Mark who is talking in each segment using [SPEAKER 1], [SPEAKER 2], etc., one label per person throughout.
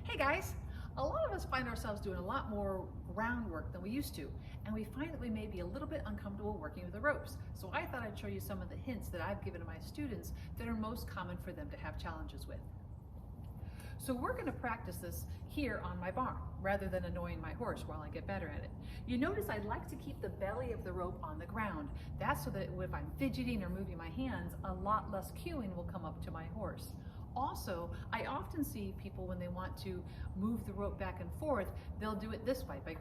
[SPEAKER 1] Hey guys, a lot of us find ourselves doing a lot more groundwork than we used to, and we find that we may be a little bit uncomfortable working with the ropes. So I thought I'd show you some of the hints that I've given to my students that are most common for them to have challenges with. So we're going to practice this here on my barn rather than annoying my horse while I get better at it. You notice I like to keep the belly of the rope on the ground. That's so that if I'm fidgeting or moving my hands, a lot less cueing will come up to my horse. Also, I often see people when they want to move the rope back and forth, they'll do it this way by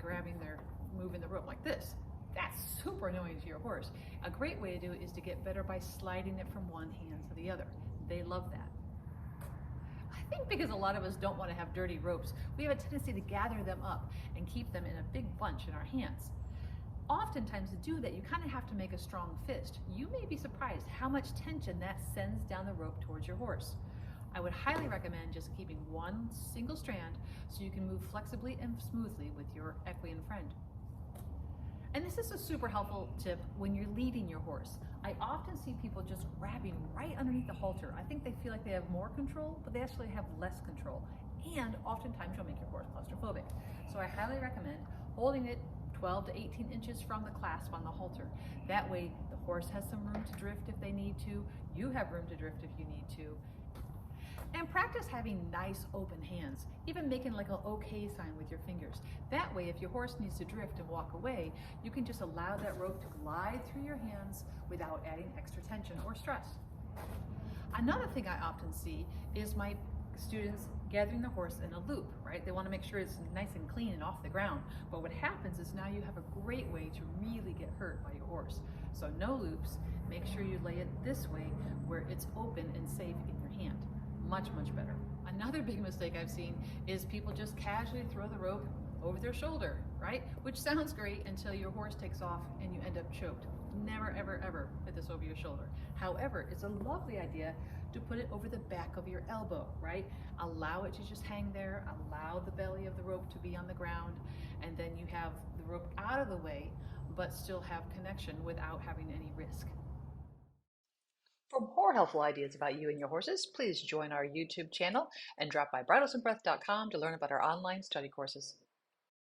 [SPEAKER 1] moving the rope like this. That's super annoying to your horse. A great way to do it is to get better by sliding it from one hand to the other. They love that. I think because a lot of us don't want to have dirty ropes, we have a tendency to gather them up and keep them in a big bunch in our hands. Oftentimes to do that, you kind of have to make a strong fist. You may be surprised how much tension that sends down the rope towards your horse. I would highly recommend just keeping one single strand so you can move flexibly and smoothly with your equine friend. And this is a super helpful tip when you're leading your horse. I often see people just grabbing right underneath the halter. I think they feel like they have more control, but they actually have less control. And oftentimes you'll make your horse claustrophobic. So I highly recommend holding it 12 to 18 inches from the clasp on the halter. That way the horse has some room to drift if they need to. You have room to drift if you need to. And practice having nice open hands, even making like an okay sign with your fingers. That way, if your horse needs to drift and walk away, you can just allow that rope to glide through your hands without adding extra tension or stress. Another thing I often see is my students gathering the horse in a loop, right? They want to make sure it's nice and clean and off the ground. But what happens is now you have a great way to really get hurt by your horse. So no loops, make sure you lay it this way where it's open and safe in your hand. Much, much better. Another big mistake I've seen is people just casually throw the rope over their shoulder, right? Which sounds great until your horse takes off and you end up choked. Never, ever, ever put this over your shoulder. However, it's a lovely idea to put it over the back of your elbow, right? Allow it to just hang there, allow the belly of the rope to be on the ground, and then you have the rope out of the way, but still have connection without having any risk. For more helpful ideas about you and your horses, please join our YouTube channel and drop by bridlesandbreath.com to learn about our online study courses.